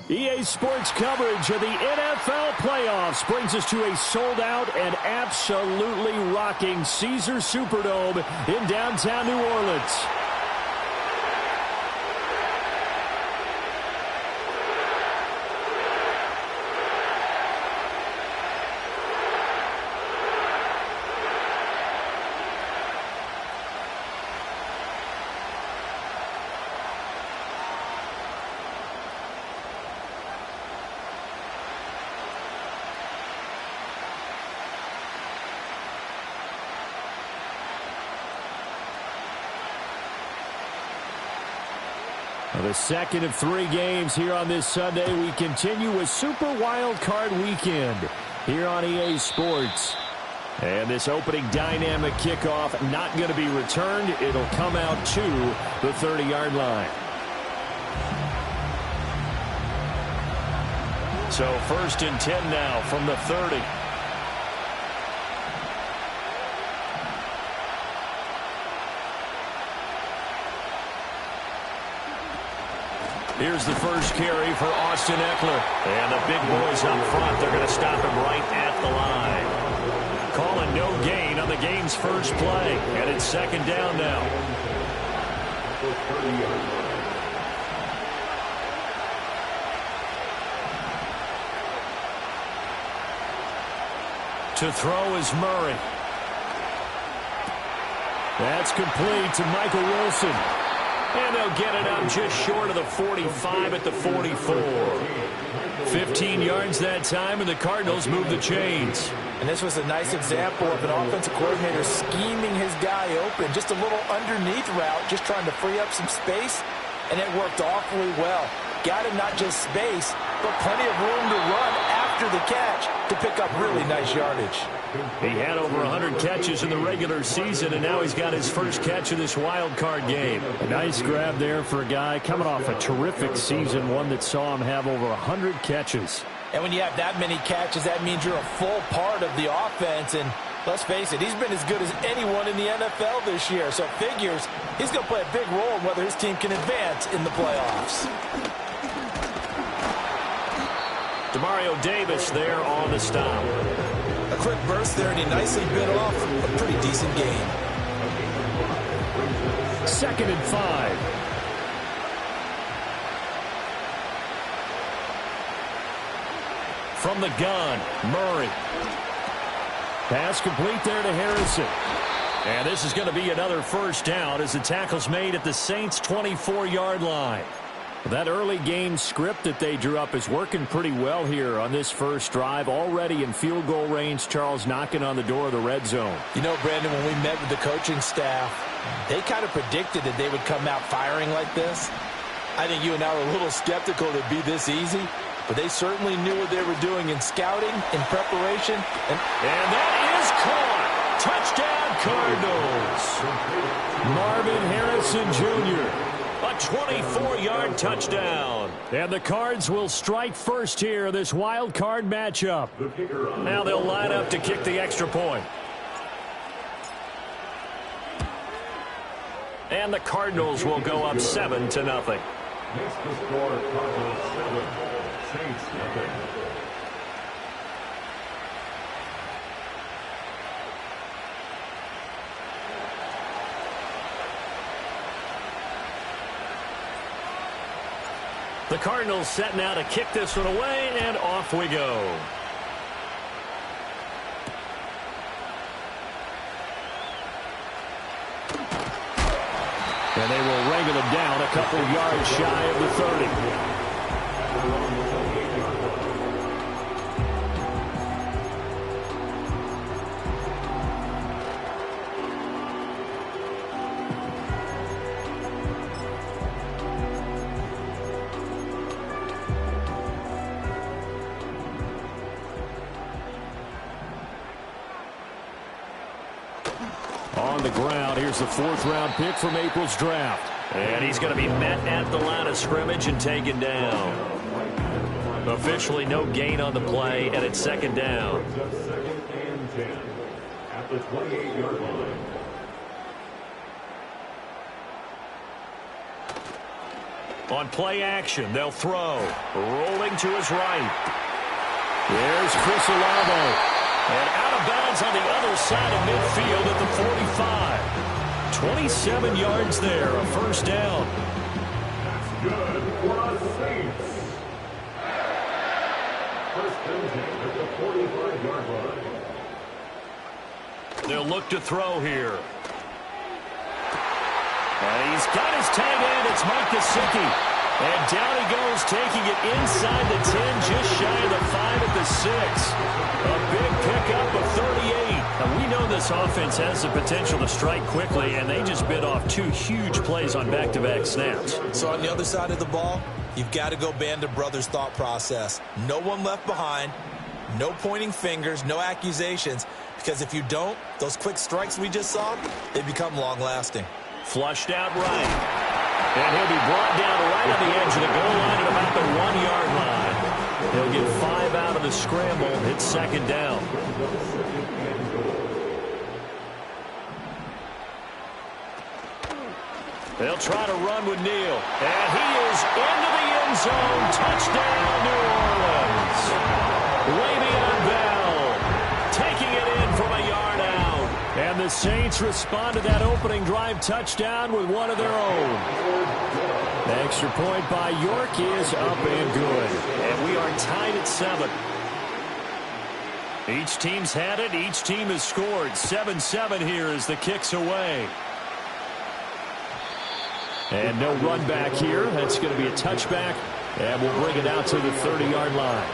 EA Sports coverage of the NFL playoffs brings us to a sold-out and absolutely rocking Caesars Superdome in downtown New Orleans. The second of 3 games here on this Sunday. We continue with Super Wildcard Weekend here on EA Sports. And this opening dynamic kickoff not going to be returned. It'll come out to the 30-yard line. So 1st and 10 now from the 30. Here's the first carry for Austin Eckler. And the big boys up front, they're going to stop him right at the line. Calling no gain on the game's first play. And it's 2nd down now. To throw is Murray. That's complete to Michael Wilson. And they'll get it up just short of the 45 at the 44. 15 yards that time, and the Cardinals move the chains. And this was a nice example of an offensive coordinator scheming his guy open. Just a little underneath route, just trying to free up some space, and it worked awfully well. Got him not just space, but plenty of room to run after the catch to pick up really nice yardage. He had over 100 catches in the regular season, and now he's got his first catch of this wild card game. A nice grab there for a guy coming off a terrific season, one that saw him have over 100 catches. And when you have that many catches, that means you're a full part of the offense. And let's face it, he's been as good as anyone in the NFL this year. So it figures he's going to play a big role in whether his team can advance in the playoffs. Demario Davis there on the stop. A quick burst there, and he nicely bit off a pretty decent gain. 2nd and 5. From the gun, Murray. Pass complete there to Harrison. And this is going to be another first down as the tackle's made at the Saints' 24-yard line. That early game script that they drew up is working pretty well here on this first drive. Already in field goal range, Charles knocking on the door of the red zone. You know, Brandon, when we met with the coaching staff, they kind of predicted that they would come out firing like this. I think you and I were a little skeptical it'd be this easy, but they certainly knew what they were doing in scouting, in preparation. And that is caught. Touchdown, Cardinals. Marvin Harrison Jr., a 24-yard touchdown. And the Cards will strike first here in this wild card matchup. Now they'll line up to kick the extra point. And the Cardinals will go up 7-0. Next to score, Cardinals 7, Saints nothing. The Cardinals set now to kick this one away, and off we go. And they will wrangle him down a couple yards shy of the 30. On the ground, here's the 4th-round pick from April's draft. And he's going to be met at the line of scrimmage and taken down. Officially no gain on the play, and it's 2nd down. 2nd and 10 at the 28-yard line. On play action, they'll throw. Rolling to his right. There's Chris Olave. And out of bounds on the other side of midfield at the 45. 27 yards there, a first down. That's good for the Saints. First down at the 45-yard line. They'll look to throw here. And he's got his tight end. It's Mike Gesicki. And down he goes, taking it inside the 10, just shy of the 5 at the 6. A big pickup of 38. And we know this offense has the potential to strike quickly, and they just bit off 2 huge plays on back-to-back snaps. So on the other side of the ball, you've got to go Band of Brothers thought process. No one left behind, no pointing fingers, no accusations, because if you don't, those quick strikes we just saw, they become long-lasting. Flushed out right. And he'll be brought down right on the edge of the goal line at about the 1-yard line. He'll get 5 out of the scramble, hit second down. They'll try to run with Neal. And he is into the end zone. Touchdown, New Orleans. Le'Veon Bell taking it in from a yard out. And the Saints respond to that opening drive touchdown with one of their own. The extra point by York is up and good. And we are tied at 7. Each team's had it. Each team has scored. 7-7 here as the kick's away. And no run back here. That's going to be a touchback. And we'll bring it out to the 30-yard line.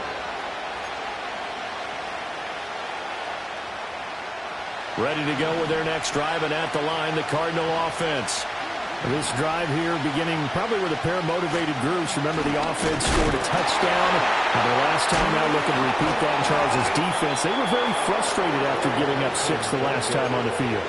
Ready to go with their next drive, and at the line, the Cardinal offense. This drive here beginning probably with a pair of motivated groups. Remember, the offense scored a touchdown. And the last time now looking to repeat that in Charles' defense. They were very frustrated after giving up 6 the last time on the field.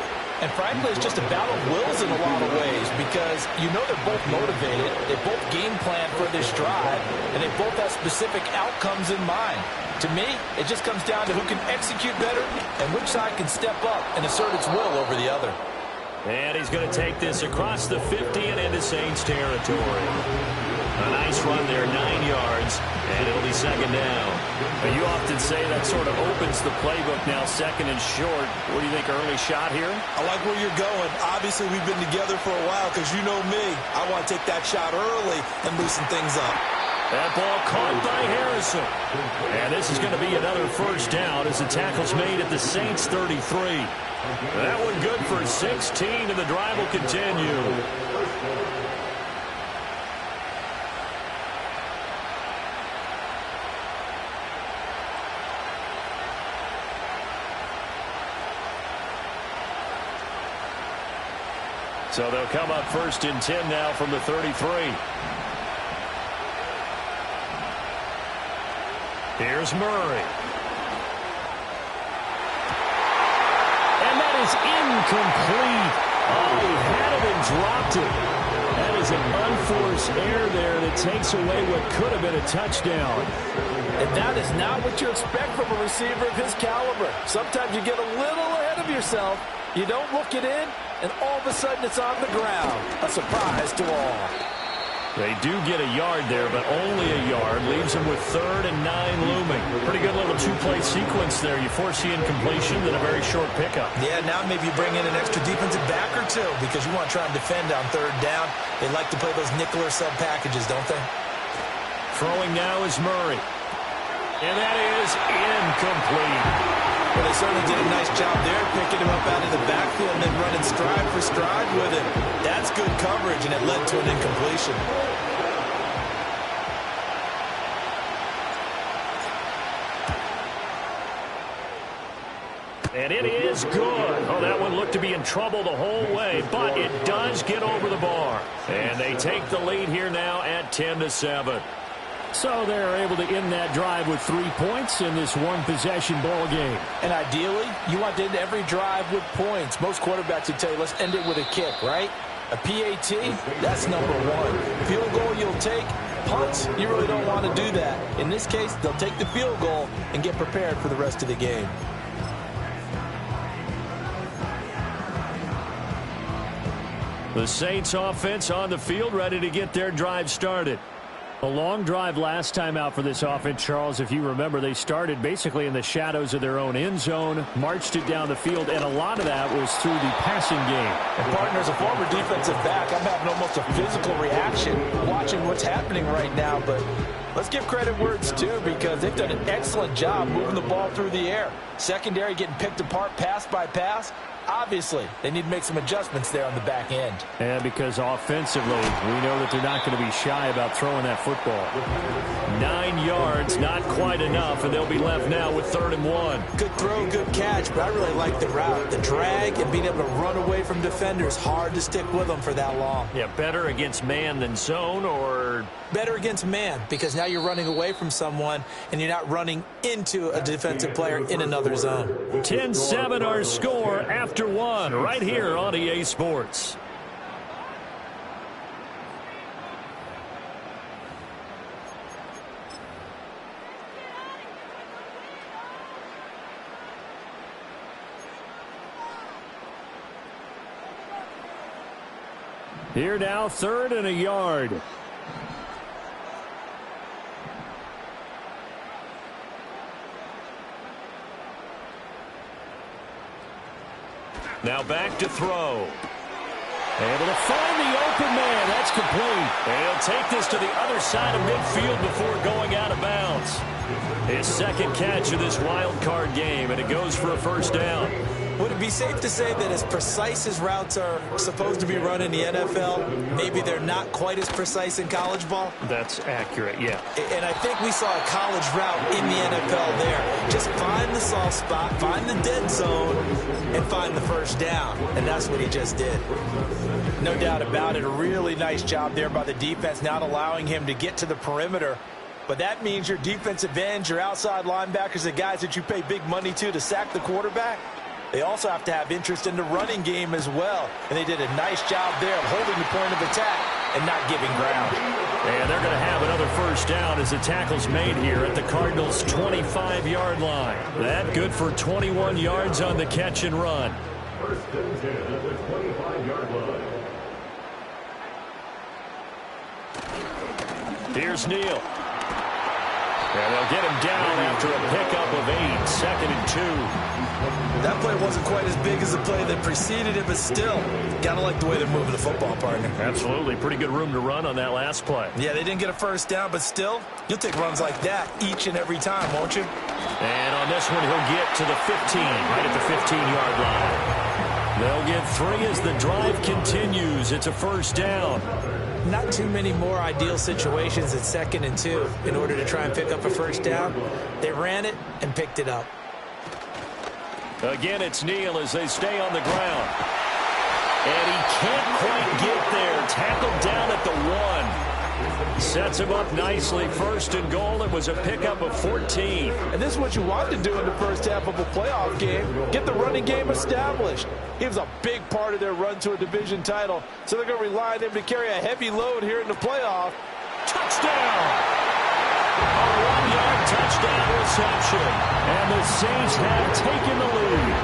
And frankly, it's just a battle of wills in a lot of ways because you know they're both motivated. They both game plan for this drive, and they both have specific outcomes in mind. To me, it just comes down to who can execute better and which side can step up and assert its will over the other. And he's going to take this across the 50 and into Saints territory. A nice run there, 9 yards, and it'll be second down. But you often say that sort of opens the playbook now, second and short. What do you think, early shot here? I like where you're going. Obviously, we've been together for a while because you know me. I want to take that shot early and loosen things up. That ball caught by Harrison. And this is going to be another first down as the tackle's made at the Saints 33. That one good for 16, and the drive will continue. So they'll come up first and 10 now from the 33. Here's Murray. And that is incomplete. Oh, he had it and dropped it. That is an unforced error there that takes away what could have been a touchdown. And that is not what you expect from a receiver of his caliber. Sometimes you get a little ahead of yourself. You don't look it in, and all of a sudden it's on the ground. A surprise to all. They do get a yard there, but only a yard. Leaves them with 3rd and 9 looming. Pretty good little 2-play sequence there. You force the incompletion, then a very short pickup. Yeah, now maybe you bring in an extra defensive back or two because you want to try and defend on 3rd down. They like to play those nickel or sub packages, don't they? Throwing now is Murray. And that is incomplete. Well, they certainly did a nice job there, picking him up out of the backfield and then running stride for stride with him. That's good coverage, and it led to an incompletion. And it is good. Oh, that one looked to be in trouble the whole way, but it does get over the bar. And they take the lead here now at 10-7. So they're able to end that drive with 3 points in this one-possession ball game. And ideally, you want to end every drive with points. Most quarterbacks would tell you, let's end it with a kick, right? A PAT, that's number 1. Field goal you'll take. Punts, you really don't want to do that. In this case, they'll take the field goal and get prepared for the rest of the game. The Saints offense on the field, ready to get their drive started. A long drive last time out for this offense, Charles. If you remember, they started basically in the shadows of their own end zone, marched it down the field, and a lot of that was through the passing game. And partner, as a former defensive back, I'm having almost a physical reaction watching what's happening right now. But let's give credit where it's due, because they've done an excellent job moving the ball through the air. Secondary getting picked apart pass by pass. Obviously, they need to make some adjustments there on the back end. And because offensively, we know that they're not going to be shy about throwing that football. 9 yards, not quite enough, and they'll be left now with 3rd and 1. Good throw, good catch, but I really like the route. The drag and being able to run away from defenders, hard to stick with them for that long. Yeah, better against man than zone, or better against man, because now you're running away from someone and you're not running into a defensive player in another zone. 10-7 our score after 1 right here on EA Sports. Here now, 3rd and a yard. Now back to throw. Able to find the open man. That's complete. And he'll take this to the other side of midfield before going out of bounds. His 2nd catch of this wild card game, and it goes for a 1st down. Would it be safe to say that as precise as routes are supposed to be run in the NFL, maybe they're not quite as precise in college ball? That's accurate, yeah. And I think we saw a college route in the NFL there. Just find the soft spot, find the dead zone, and find the 1st down. And that's what he just did. No doubt about it. A really nice job there by the defense, not allowing him to get to the perimeter. But that means your defensive ends, your outside linebackers, the guys that you pay big money to sack the quarterback, they also have to have interest in the running game as well. And they did a nice job there of holding the point of attack and not giving ground. And they're going to have another 1st down as the tackle's made here at the Cardinals' 25-yard line. That good for 21 yards on the catch and run. 1st and 10 at the 25-yard line. Here's Neal. And they'll get him down after a pickup of 8, 2nd and 2. That play wasn't quite as big as the play that preceded it, but still, gotta like the way they're moving the football, partner. Absolutely. Pretty good room to run on that last play. Yeah, they didn't get a 1st down, but still, you'll take runs like that each and every time, won't you? And on this one, he'll get to the 15, right at the 15-yard line. They'll get 3 as the drive continues. It's a 1st down. Not too many more ideal situations at 2nd and 2 in order to try and pick up a 1st down. They ran it and picked it up. Again, it's Neal as they stay on the ground. And he can't quite get there. Tackled down at the 1. Sets him up nicely. 1st and goal. It was a pickup of 14. And this is what you want to do in the 1st half of a playoff game. Get the running game established. He was a big part of their run to a division title. So they're going to rely on him to carry a heavy load here in the playoff. Touchdown! A 1-yard touchdown reception. And the Saints have taken the lead.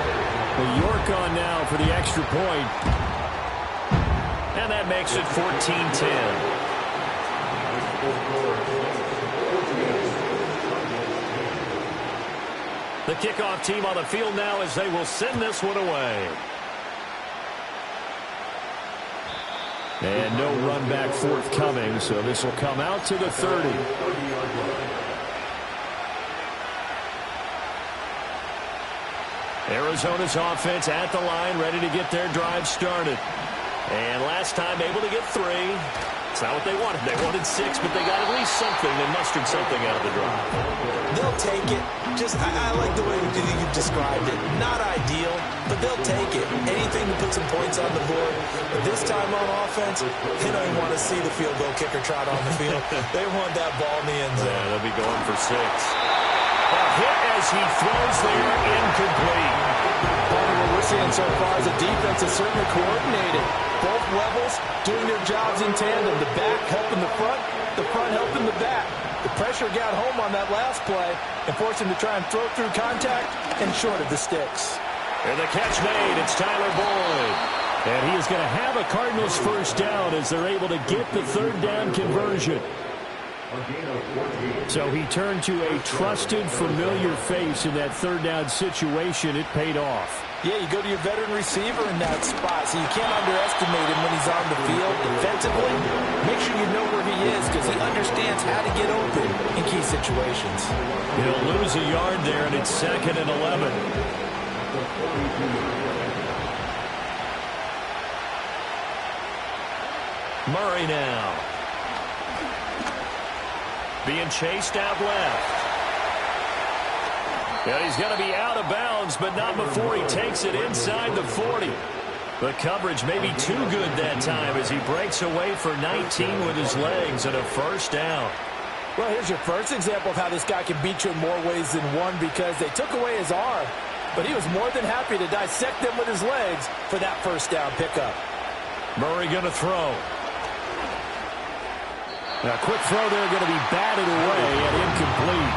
The York on now for the extra point. And that makes it 14-10. The kickoff team on the field now as they will send this one away. And no run back forthcoming, so this will come out to the 30. Arizona's offense at the line, ready to get their drive started. And last time able to get 3. It's not what they wanted. They wanted 6, but they got at least something. They mustered something out of the drive. They'll take it. I like the way you described it. Not ideal, but they'll take it. Anything to put some points on the board. But this time on offense, they don't even want to see the field goal kicker trot on the field. They want that ball in the end zone. Yeah, they'll be going for 6. A hit as he throws there, incomplete. What we're seeing so far is the defense is certainly coordinated. Both levels doing their jobs in tandem. The back helping the front helping the back. The pressure got home on that last play and forced him to try and throw through contact and short of the sticks. And the catch made. It's Tyler Boyd. And he is going to have a Cardinals first down as they're able to get the third down conversion. So he turned to a trusted, familiar face in that third down situation. It paid off. Yeah, you go to your veteran receiver in that spot, so you can't underestimate him when he's on the field defensively. Make sure you know where he is because he understands how to get open in key situations. He'll lose a yard there, and it's 2nd and 11. Murray now. Being chased out left. And he's going to be out of bounds, but not before he takes it inside the 40. The coverage may be too good that time as he breaks away for 19 with his legs and a first down. Well, here's your first example of how this guy can beat you in more ways than one because they took away his arm, but he was more than happy to dissect them with his legs for that first down pickup. Murray going to throw. A quick throw there, going to be batted away and incomplete.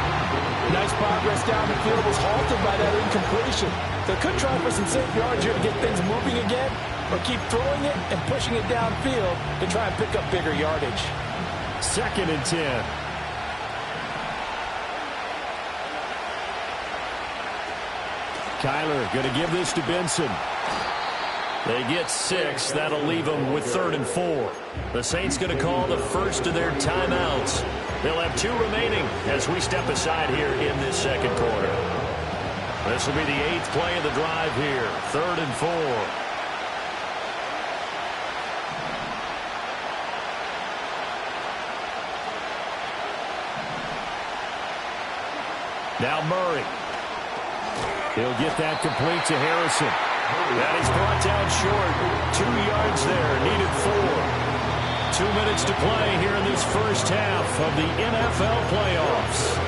Nice progress down the field was halted by that incompletion. They could try for some safe yards here to get things moving again, or keep throwing it and pushing it downfield to try and pick up bigger yardage. 2nd and 10. Kyler going to give this to Benson. They get 6. That'll leave them with 3rd and 4. The Saints going to call the first of their timeouts. They'll have 2 remaining as we step aside here in this second quarter. This will be the 8th play of the drive here. 3rd and 4. Now Murray. He'll get that complete to Harrison. And he's brought down short. 2 yards there. Needed 4. 2 minutes to play here in this first half of the NFL playoffs.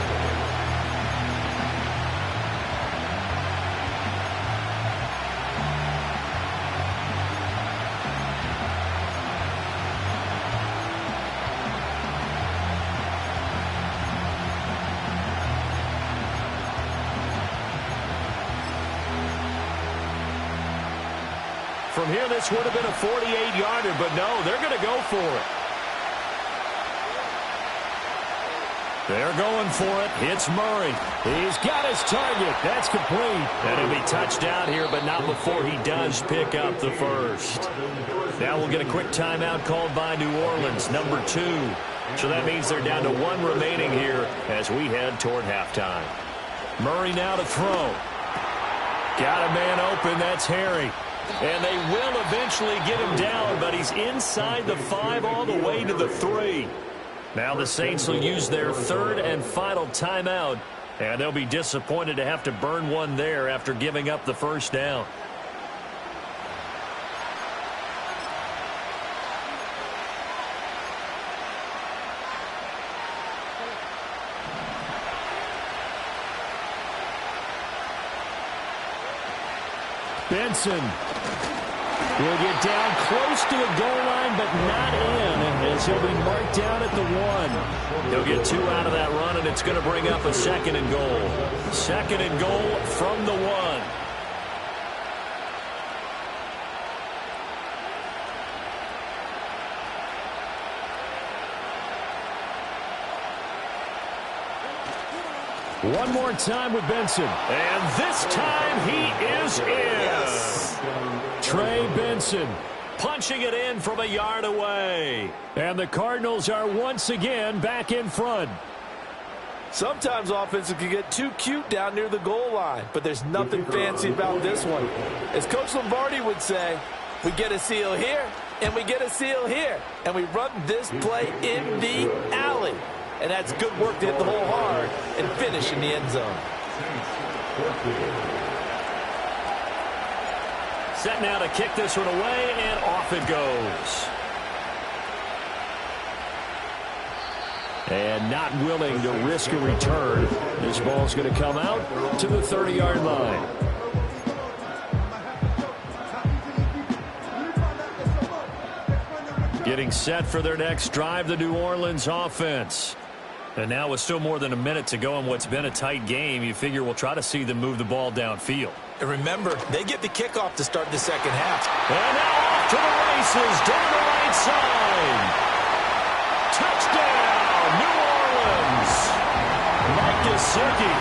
From here, this would have been a 48-yarder, but no, they're going to go for it. They're going for it. It's Murray. He's got his target. That's complete. And he'll be touched out here, but not before he does pick up the first. Now we'll get a quick timeout called by New Orleans, number 2. So that means they're down to 1 remaining here as we head toward halftime. Murray now to throw. Got a man open. That's Harry. And they will eventually get him down, but he's inside the 5 all the way to the 3. Now the Saints will use their 3rd and final timeout, and they'll be disappointed to have to burn one there after giving up the first down. Benson will get down close to the goal line, but not in, as he'll be marked down at the 1. He'll get 2 out of that run, and it's going to bring up a 2nd and goal. 2nd and goal from the 1. One more time with Benson. And this time he is in. Yes. Trey Benson punching it in from a yard away. And the Cardinals are once again back in front. Sometimes offenses can get too cute down near the goal line, but there's nothing fancy about this one. As Coach Lombardi would say, we get a seal here, and we get a seal here. And we run this play in the alley. And that's good work to hit the hole hard and finish in the end zone. Set now to kick this one away, and off it goes. And not willing to risk a return. This ball's going to come out to the 30-yard line. Getting set for their next drive, the New Orleans offense. And now with still more than a minute to go in what's been a tight game, you figure we'll try to see them move the ball downfield. And remember, they get the kickoff to start the second half. And now to the races, down the right side. Touchdown, New Orleans. Mike Gesicki,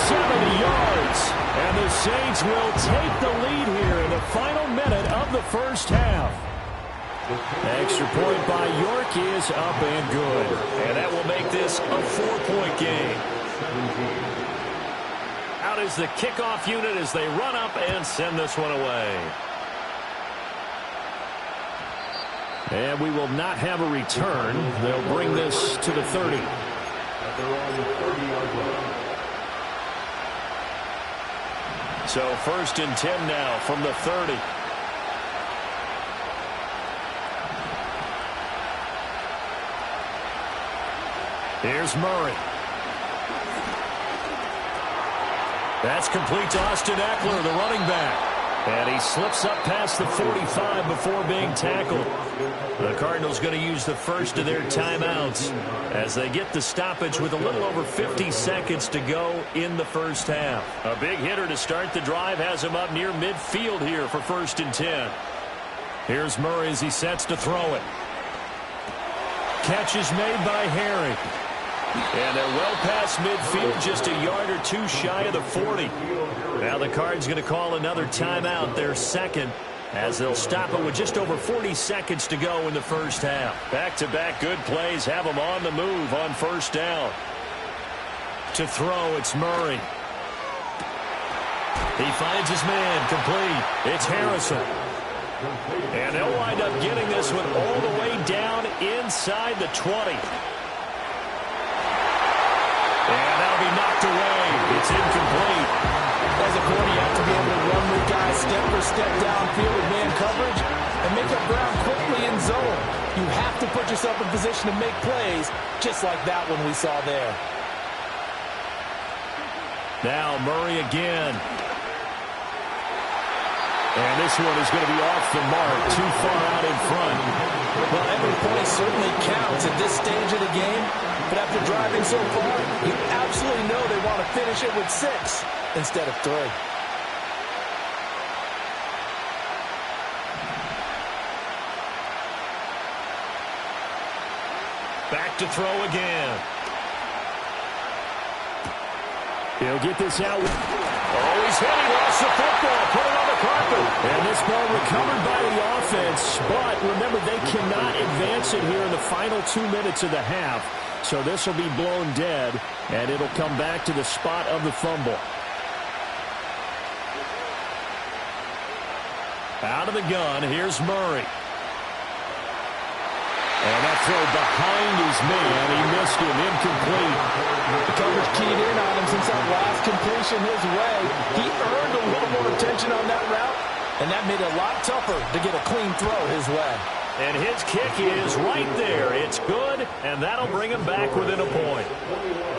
70 yards. And the Saints will take the lead here in the final minute of the first half. Extra point by York is up and good. And that will make this a 4-point game. Out is the kickoff unit as they run up and send this one away. And we will not have a return. They'll bring this to the 30. So 1st and 10 now from the 30. Here's Murray. That's complete to Austin Eckler, the running back. And he slips up past the 45 before being tackled. The Cardinals going to use the first of their timeouts as they get the stoppage with a little over 50 seconds to go in the first half. A big hitter to start the drive has him up near midfield here for 1st and 10. Here's Murray as he sets to throw it. Catch is made by Herring. And they're well past midfield, just a yard or two shy of the 40. Now the Cards going to call another timeout, their second, as they'll stop it with just over 40 seconds to go in the first half. Back-to-back good plays have them on the move on 1st down. To throw, it's Murray. He finds his man, complete. It's Harrison. And they'll wind up getting this one all the way down inside the 20. And that'll be knocked away. It's incomplete. As a corner, you have to be able to run your guys step for step downfield with man coverage and make up ground quickly in zone. You have to put yourself in position to make plays, just like that one we saw there. Now Murray again. And this one is going to be off the mark, too far out in front. Well, every point certainly counts at this stage of the game. But after driving so far, you absolutely know they want to finish it with 6 instead of 3. Back to throw again. He'll get this out. Oh, he's hit. He lost the football. Put it on the carpet. And this ball recovered by the offense. But remember, they cannot advance it here in the final 2 minutes of the half. So this will be blown dead, and it'll come back to the spot of the fumble. Out of the gun, here's Murray. And that throw behind his man. He missed him, incomplete. The coverage keyed in on him since that last completion his way. He earned a little more attention on that route, and that made it a lot tougher to get a clean throw his way. And his kick is right there. It's good, and that'll bring him back within a point.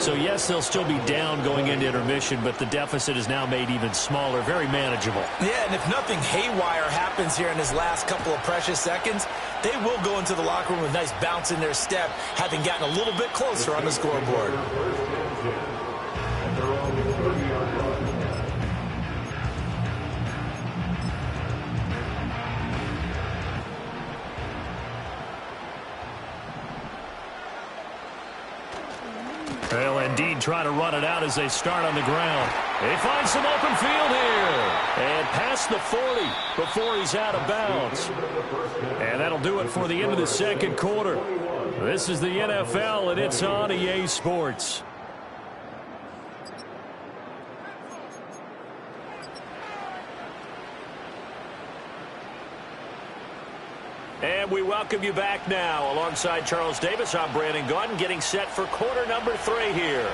So, yes, they'll still be down going into intermission, but the deficit is now made even smaller, very manageable. Yeah, and if nothing haywire happens here in his last couple of precious seconds, they will go into the locker room with a nice bounce in their step, having gotten a little bit closer on the scoreboard. They'll indeed try to run it out as they start on the ground. They find some open field here. And past the 40 before he's out of bounds. And that'll do it for the end of the second quarter. This is the NFL, and it's on EA Sports. And we welcome you back now. Alongside Charles Davis, I'm Brandon Gaudin, getting set for quarter number 3 here.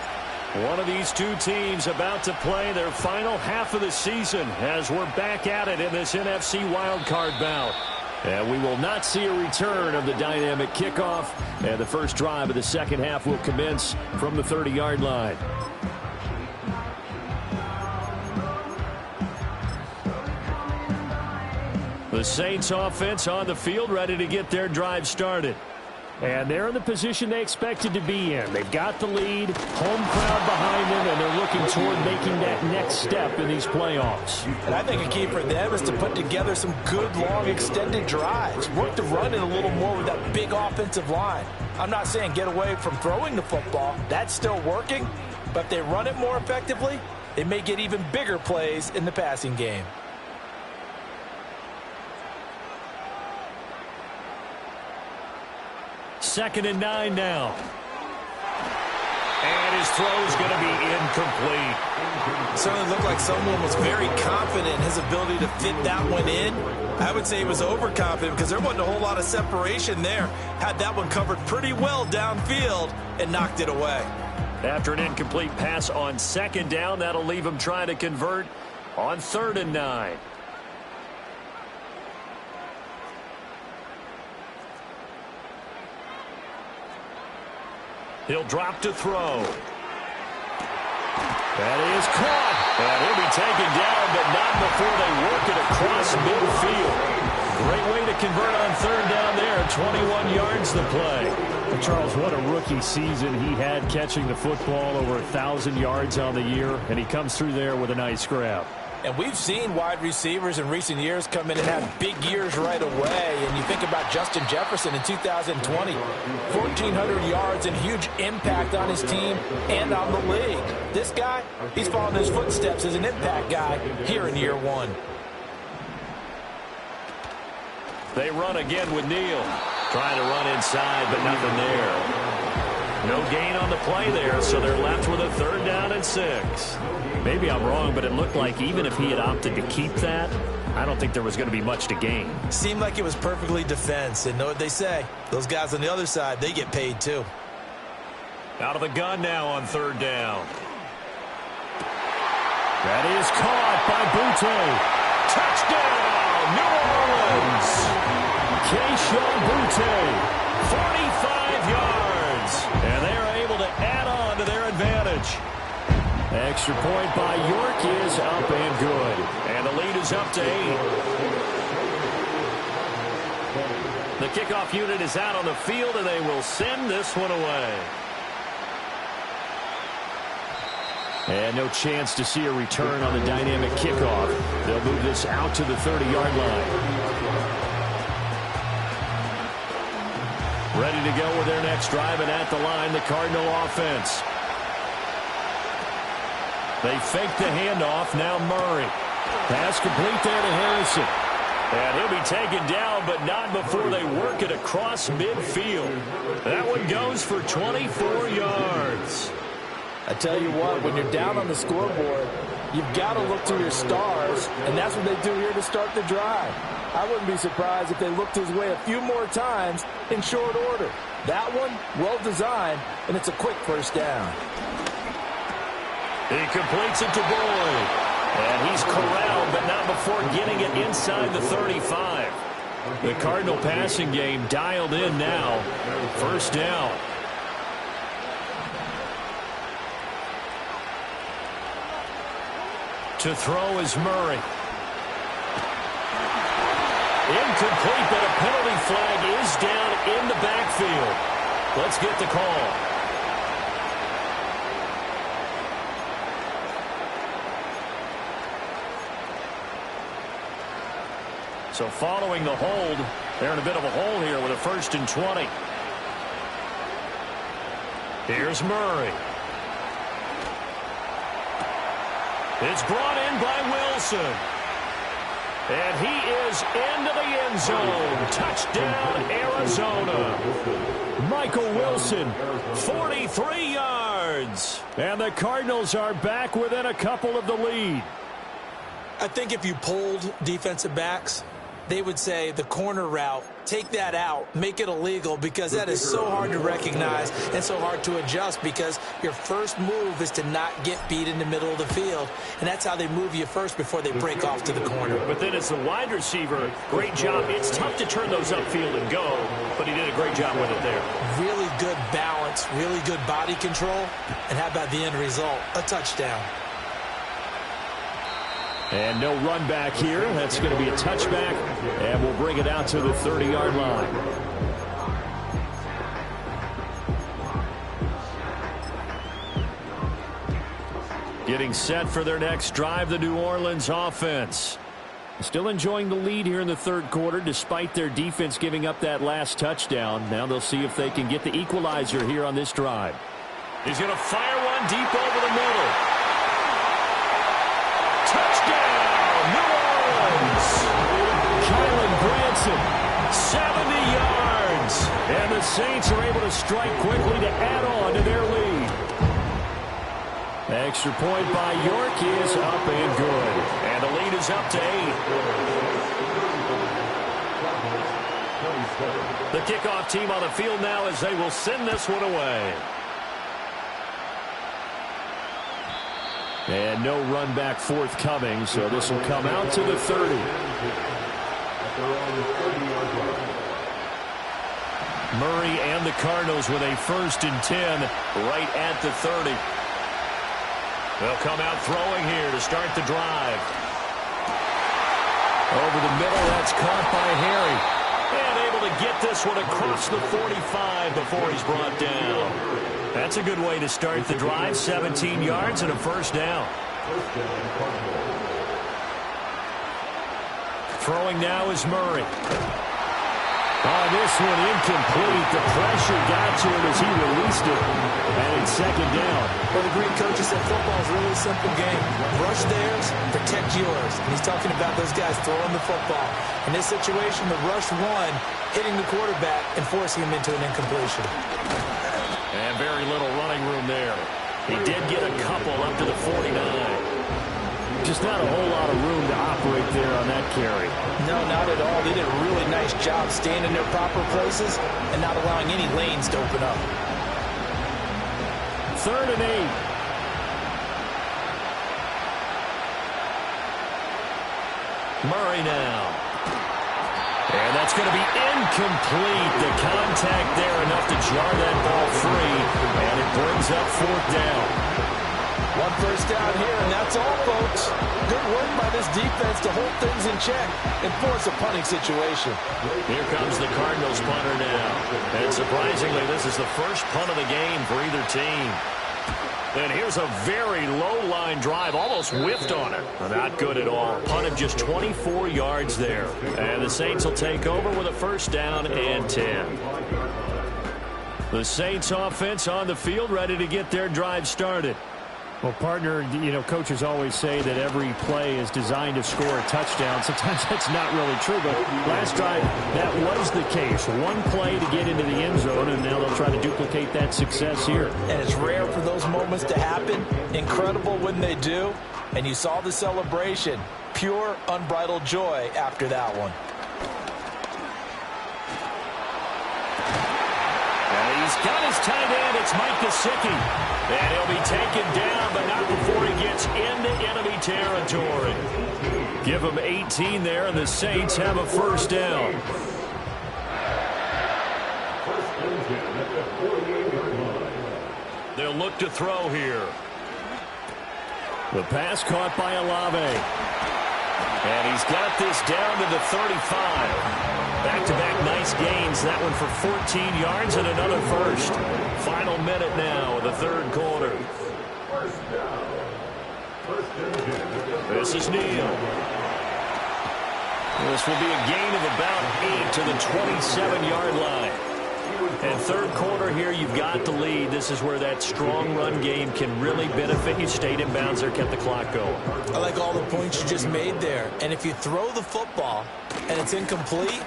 One of these two teams about to play their final half of the season as we're back at it in this NFC wildcard bout. And we will not see a return of the dynamic kickoff. And the first drive of the second half will commence from the 30-yard line. The Saints offense on the field, ready to get their drive started. And they're in the position they expected to be in. They've got the lead, home crowd behind them, and they're looking toward making that next step in these playoffs. And I think a key for them is to put together some good, long, extended drives. Work the run in a little more with that big offensive line. I'm not saying get away from throwing the football. That's still working. But if they run it more effectively, they may get even bigger plays in the passing game. Second and 9 now. And his throw's going to be incomplete. It certainly looked like someone was very confident in his ability to fit that one in. I would say he was overconfident because there wasn't a whole lot of separation there. Had that one covered pretty well downfield and knocked it away. After an incomplete pass on second down, that'll leave him trying to convert on 3rd and 9. He'll drop to throw. That is caught. And he'll be taken down, but not before they work it across midfield. Great way to convert on 3rd down there. 21 yards the play. Well, Charles, what a rookie season he had catching the football, over 1,000 yards on the year, and he comes through there with a nice grab. And we've seen wide receivers in recent years come in and have big years right away. And you think about Justin Jefferson in 2020, 1,400 yards and huge impact on his team and on the league. This guy, he's following his footsteps as an impact guy here in year 1. They run again with Neal. Trying to run inside, but nothing there. No gain on the play there, so they're left with a 3rd down and 6. Maybe I'm wrong, but it looked like even if he had opted to keep that, I don't think there was going to be much to gain. Seemed like it was perfectly defense, and know what they say. Those guys on the other side, they get paid too. Out of the gun now on 3rd down. That is caught by Butte. Touchdown, New Orleans. Keyshawn Butte, 45 yards. And they are able to add on to their advantage. Extra point by York is up and good. And the lead is up to 8. The kickoff unit is out on the field, and they will send this one away. And no chance to see a return on the dynamic kickoff. They'll move this out to the 30-yard line. Ready to go with their next drive, and at the line, the Cardinal offense. They fake the handoff. Now Murray. Pass complete there to Harrison. And he'll be taken down, but not before they work it across midfield. That one goes for 24 yards. I tell you what, when you're down on the scoreboard, you've got to look to your stars, and that's what they do here to start the drive. I wouldn't be surprised if they looked his way a few more times in short order. That one, well designed, and it's a quick 1st down. He completes it to Boyd. And he's corralled, but not before getting it inside the 35. The Cardinal passing game dialed in now. 1st down. To throw is Murray. Incomplete, but a penalty flag is down in the backfield. Let's get the call. So following the hold, they're in a bit of a hole here with a 1st and 20. Here's Murray. It's brought in by Wilson. And he is into the end zone. Touchdown, Arizona. Michael Wilson, 43 yards. And the Cardinals are back within a couple of the lead. I think if you polled defensive backs, they would say the corner route, take that out, make it illegal, because that is so hard to recognize and so hard to adjust, because your first move is to not get beat in the middle of the field, and that's how they move you first before they break off to the corner. But then as the wide receiver, great job. It's tough to turn those upfield and go, but he did a great job with it there. Really good balance, really good body control, and how about the end result? A touchdown. And no run back here. That's going to be a touchback, and we'll bring it out to the 30-yard line. Getting set for their next drive, the New Orleans offense. Still enjoying the lead here in the third quarter despite their defense giving up that last touchdown. Now they'll see if they can get the equalizer here on this drive. He's going to fire one deep over the middle. Touchdown, New Orleans! Kylan Granson, 70 yards. And the Saints are able to strike quickly to add on to their lead. Extra point by York is up and good. And the lead is up to 8. The kickoff team on the field now as they will send this one away. And no run back forthcoming, so this will come out to the 30. Murray and the Cardinals with a 1st and 10 right at the 30. They'll come out throwing here to start the drive. Over the middle, that's caught by Harry. And able to get this one across the 45 before he's brought down. That's a good way to start the drive. 17 yards and a 1st down. Throwing now is Murray. Oh, this one incomplete. The pressure got to him as he released it. And it's 2nd down. Well, the great coaches said football is really a simple game. Rush theirs, protect yours. And he's talking about those guys throwing the football. In this situation, the rush one, hitting the quarterback and forcing him into an incompletion. And very little running room there. He did get a couple up to the 49. Just not a whole lot of room to operate there on that carry. No, not at all. They did a really nice job staying in their proper places and not allowing any lanes to open up. 3rd and 8. Murray now. And that's going to be incomplete. The contact there enough to jar that ball free. And it brings up 4th down. 1 first down here, and that's all, folks. Good work by this defense to hold things in check and force a punting situation. Here comes the Cardinals punter now. And surprisingly, this is the first punt of the game for either team. And here's a very low-line drive, almost whiffed on it. Not good at all. Punted just 24 yards there. And the Saints will take over with a 1st down and 10. The Saints offense on the field, ready to get their drive started. Well, partner, you know, coaches always say that every play is designed to score a touchdown. Sometimes that's not really true, but last drive, that was the case. One play to get into the end zone, and now they'll try to duplicate that success here. And it's rare for those moments to happen. Incredible when they do. And you saw the celebration. Pure, unbridled joy after that one. And he's got his tight end. It's Mike Gesicki. And he'll be taken down, but not before he gets into enemy territory. Give him 18 there, and the Saints have a 1st down. They'll look to throw here. The pass caught by Olave. And he's got this down to the 35. Back-to-back nice gains. That one for 14 yards and another 1st. Final minute now of the 3rd quarter. This is Neal. This will be a gain of about 8 to the 27-yard line. And 3rd quarter here, you've got the lead. This is where that strong run game can really benefit you. Stayed in bounds there, kept the clock going. I like all the points you just made there. And if you throw the football and it's incomplete,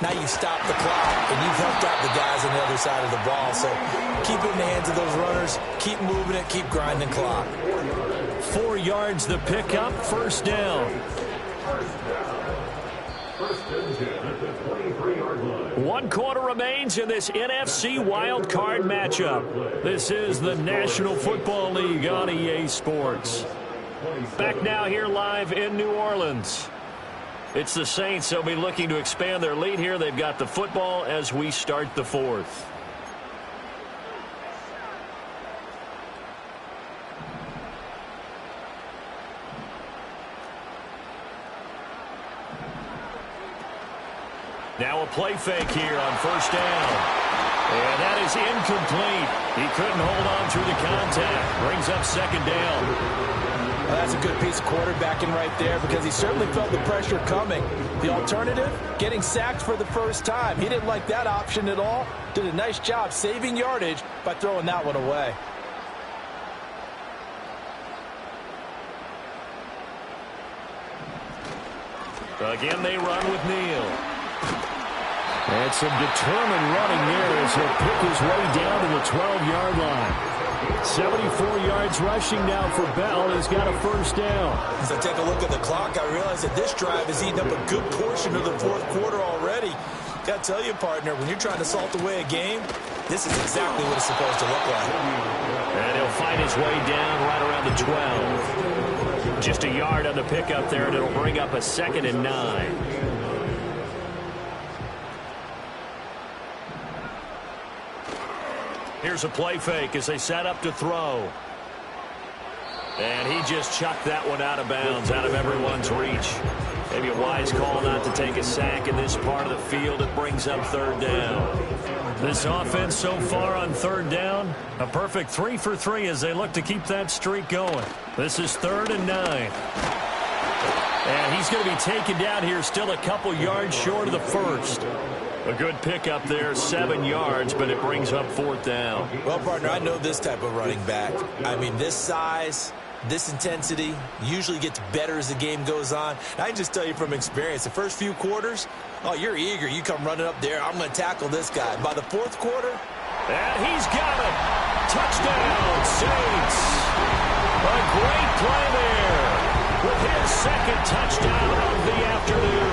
now you stop the clock, and you've helped out the guys on the other side of the ball. So keep it in the hands of those runners. Keep moving it. Keep grinding clock. 4 yards the pickup. 1st down. 1 quarter remains in this NFC wildcard matchup. This is the National Football League on EA Sports. Back now here live in New Orleans. It's the Saints. They'll be looking to expand their lead here. They've got the football as we start the 4th. Now a play fake here on 1st down. And that is incomplete. He couldn't hold on through the contact. Brings up second down. Well, that's a good piece of quarterbacking right there because he certainly felt the pressure coming. The alternative, getting sacked for the first time. He didn't like that option at all. Did a nice job saving yardage by throwing that one away. Again, they run with Neal. And some determined running there as he'll pick his way down to the 12-yard line. 74 yards rushing now for Bell. He's got a first down. As I take a look at the clock, I realize that this drive has eaten up a good portion of the fourth quarter already. Got to tell you, partner, when you're trying to salt away a game, this is exactly what it's supposed to look like. And he'll find his way down right around the 12. Just a yard on the pickup there, and it'll bring up a 2nd and 9. Here's a play fake as they set up to throw. And he just chucked that one out of bounds, out of everyone's reach. Maybe a wise call not to take a sack in this part of the field. It brings up 3rd down. This offense so far on 3rd down, a perfect 3 for 3 as they look to keep that streak going. This is 3rd and 9. And he's going to be taken down here, still a couple yards short of the first. A good pickup there, 7 yards, but it brings up 4th down. Well, partner, I know this type of running back. I mean, this size, this intensity usually gets better as the game goes on. And I can just tell you from experience, the first few quarters, oh, you're eager. You come running up there, I'm going to tackle this guy. By the fourth quarter, and he's got it. Touchdown, Saints. A great play there with his 2nd touchdown of the afternoon.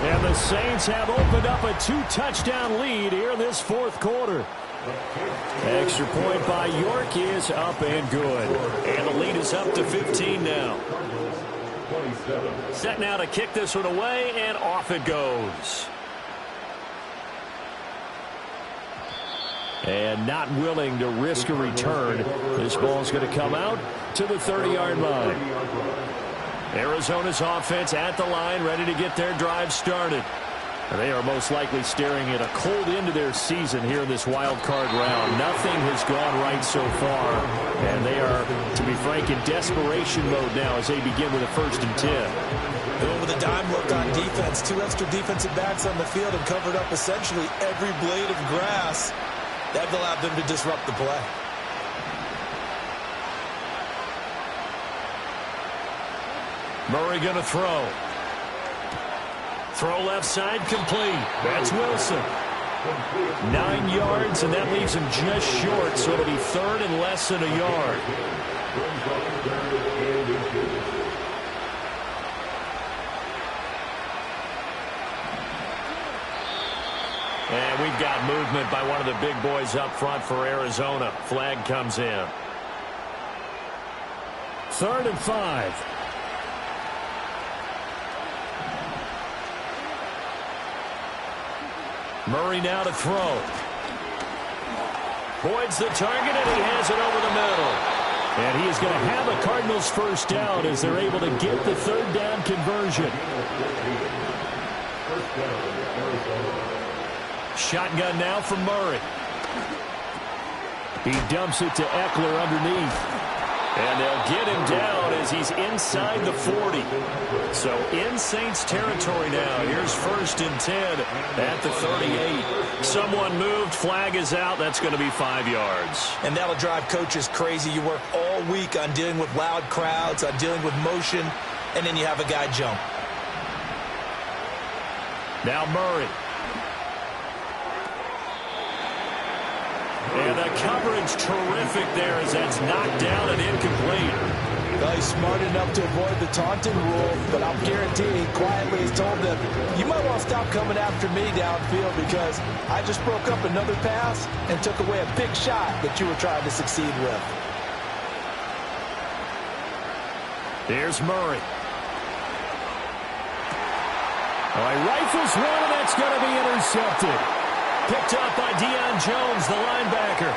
And the Saints have opened up a 2-touchdown lead here in this fourth quarter. Extra point by York is up and good. And the lead is up to 15 now. Set now to kick this one away, and off it goes. And not willing to risk a return. This ball's going to come out to the 30-yard line. Arizona's offense at the line, ready to get their drive started. They are most likely staring at a cold end to their season here in this wild card round. Nothing has gone right so far, and they are, to be frank, in desperation mode now as they begin with a 1st and 10. going with a dime look on defense. 2 extra defensive backs on the field and covered up essentially every blade of grass. That allowed them to disrupt the play. Murray going to throw. Throw left side, complete. That's Wilson. 9 yards, and that leaves him just short, so it'll be 3rd and less than a yard. And we've got movement by one of the big boys up front for Arizona. Flag comes in. 3rd and 5. Murray now to throw. Boyd's the target, and he has it over the middle. And he is going to have a Cardinals first down as they're able to get the 3rd down conversion. Shotgun now from Murray. He dumps it to Eckler underneath. And they'll get him down as he's inside the 40. So in Saints territory now. Here's 1st and 10 at the 38. Someone moved. Flag is out. That's going to be 5 yards. And that'll drive coaches crazy. You work all week on dealing with loud crowds, on dealing with motion, and then you have a guy jump. Now Murray. And the coverage terrific there as that's knocked down and incomplete. Well, he's smart enough to avoid the taunting rule, but I'll guarantee he quietly has told them, you might want to stop coming after me downfield because I just broke up another pass and took away a big shot that you were trying to succeed with. There's Murray. All right, rifles one, and that's going to be intercepted. Picked up by Deion Jones, the linebacker.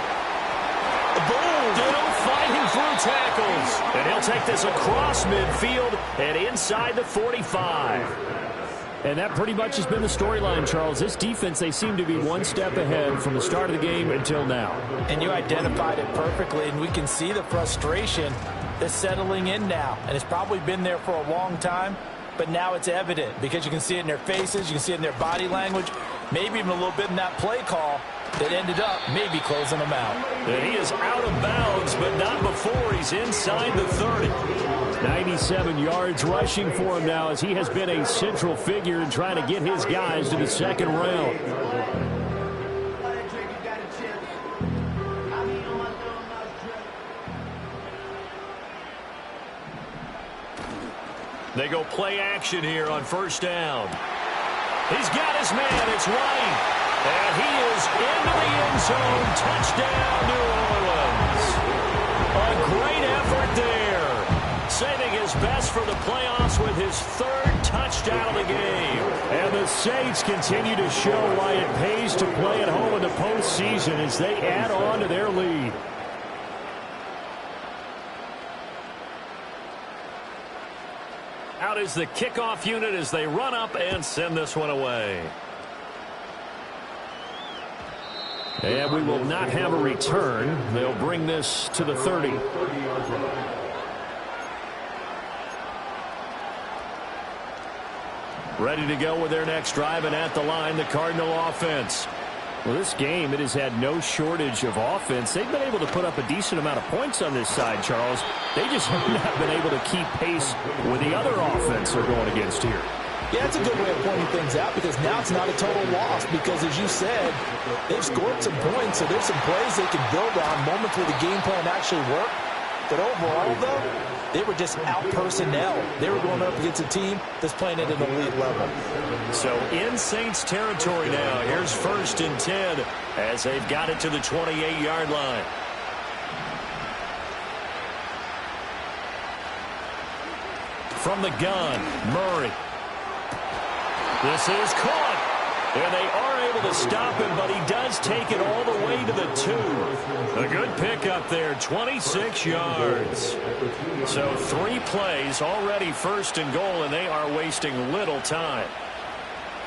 Boom! Ditto fighting through tackles. And he'll take this across midfield and inside the 45. And that pretty much has been the storyline, Charles. This defense, they seem to be one step ahead from the start of the game until now. And you identified it perfectly, and we can see the frustration that's settling in now. And it's probably been there for a long time, but now it's evident because you can see it in their faces, you can see it in their body language, maybe even a little bit in that play call that ended up maybe closing them out. And he is out of bounds, but not before he's inside the 30. 97 yards rushing for him now as he has been a central figure in trying to get his guys to the second round. They go play action here on first down. He's got his man. It's White. And he is into the end zone. Touchdown, New Orleans. A great effort there. Saving his best for the playoffs with his third touchdown of the game. And the Saints continue to show why it pays to play at home in the postseason as they add on to their lead. Out is the kickoff unit as they run up and send this one away. And we will not have a return. They'll bring this to the 30. Ready to go with their next drive, and at the line, the Cardinal offense. Well, this game, it has had no shortage of offense. They've been able to put up a decent amount of points on this side, Charles. They just have not been able to keep pace with the other offense they're going against here. Yeah, it's a good way of pointing things out because now it's not a total loss because, as you said, they've scored some points, so there's some plays they can build on, moments where the game plan actually worked. But overall, though, they were just out-personnel. They were going up against a team that's playing at an elite level. So in Saints territory now. Here's 1st and 10 as they've got it to the 28-yard line. From the gun, Murray. This is caught. And they are able to stop him, but he does take it all the way to the 2. A good pickup there, 26 yards. So 3 plays, already 1st and goal, and they are wasting little time.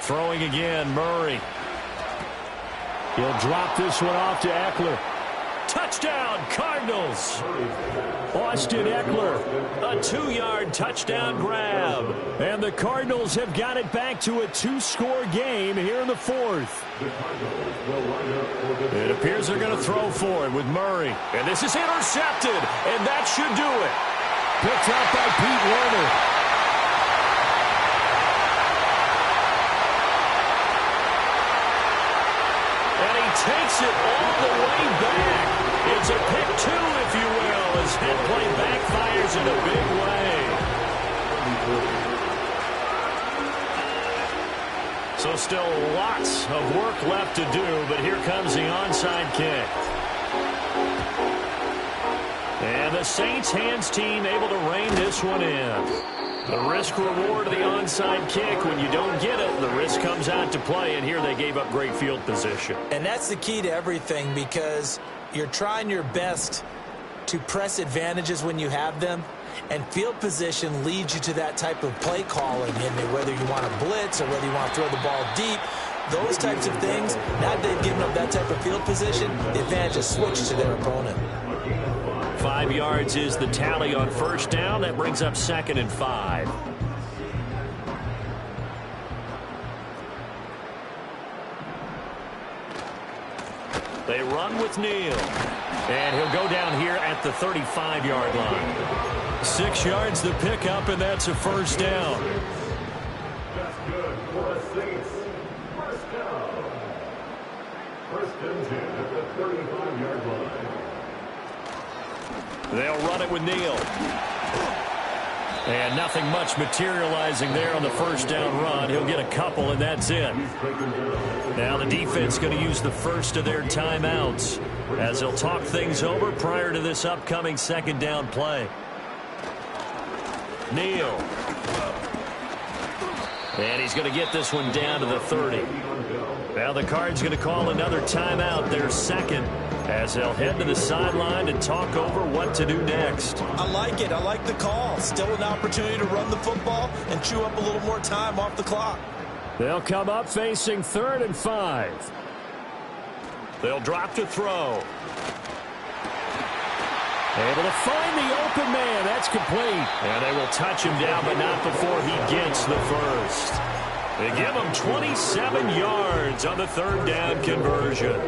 Throwing again, Murray. He'll drop this one off to Eckler. Touchdown, Cardinals. Austin Eckler. A 2-yard touchdown grab. And the Cardinals have got it back to a 2-score game here in the 4th. It appears they're going to throw for it with Murray. And this is intercepted, and that should do it. Picked up by Pete Werner. And he takes it all the way back. It's a pick 2, if you will, as head play backfires in a big way. So still lots of work left to do, but here comes the onside kick. And the Saints hands team able to rein this one in. The risk-reward of the onside kick, when you don't get it, the risk comes out to play, and here they gave up great field position. And that's the key to everything because you're trying your best to press advantages when you have them, and field position leads you to that type of play calling, and whether you want to blitz or whether you want to throw the ball deep, those types of things, now that they've given up that type of field position, the advantage is switched to their opponent. 5 yards is the tally on 1st down. That brings up 2nd and 5. They run with Neal. And he'll go down here at the 35-yard line. 6 yards the pickup, and that's a 1st down. That's good for the Saints. 1st down. 1st and 10 at the 35-yard line. They'll run it with Neal. And nothing much materializing there on the 1st down run. He'll get a couple, and that's it. Now the defense going to use the first of their timeouts as they'll talk things over prior to this upcoming 2nd down play. Neal. And he's going to get this one down to the 30. Now the Cards going to call another timeout, their 2nd, as they'll head to the sideline to talk over what to do next. I like it. I like the call. Still an opportunity to run the football and chew up a little more time off the clock. They'll come up facing 3rd and 5. They'll drop to throw. Able to find the open man. That's complete. And they will touch him down, but not before he gets the first. They give him 27 yards on the 3rd down conversion.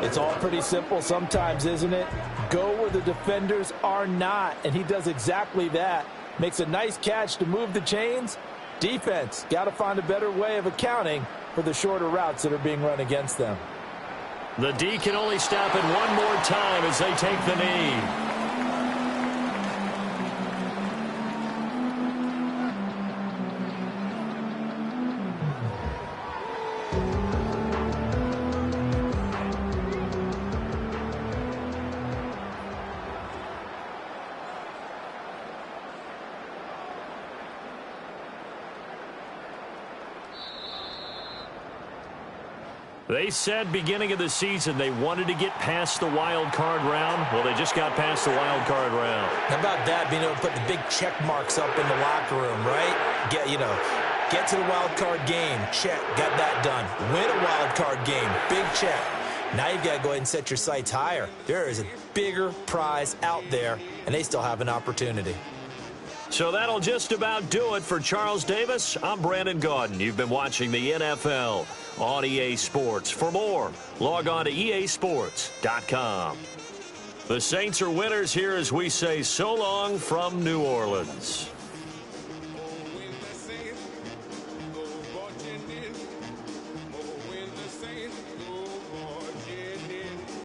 It's all pretty simple sometimes, isn't it? Go where the defenders are not, and he does exactly that. Makes a nice catch to move the chains. Defense, got to find a better way of accounting for the shorter routes that are being run against them. The D can only stop it one more time as they take the knee. They said beginning of the season they wanted to get past the wild card round. Well, they just got past the wild card round. How about that, being able to put the big check marks up in the locker room, right? Get to the wild card game. Check. Got that done. Win a wild card game. Big check. Now you've got to go ahead and set your sights higher. There is a bigger prize out there, and they still have an opportunity. So that'll just about do it for Charles Davis. I'm Brandon Gaudin. You've been watching the NFL on EA Sports. For more, log on to easports.com. The Saints are winners here as we say so long from New Orleans.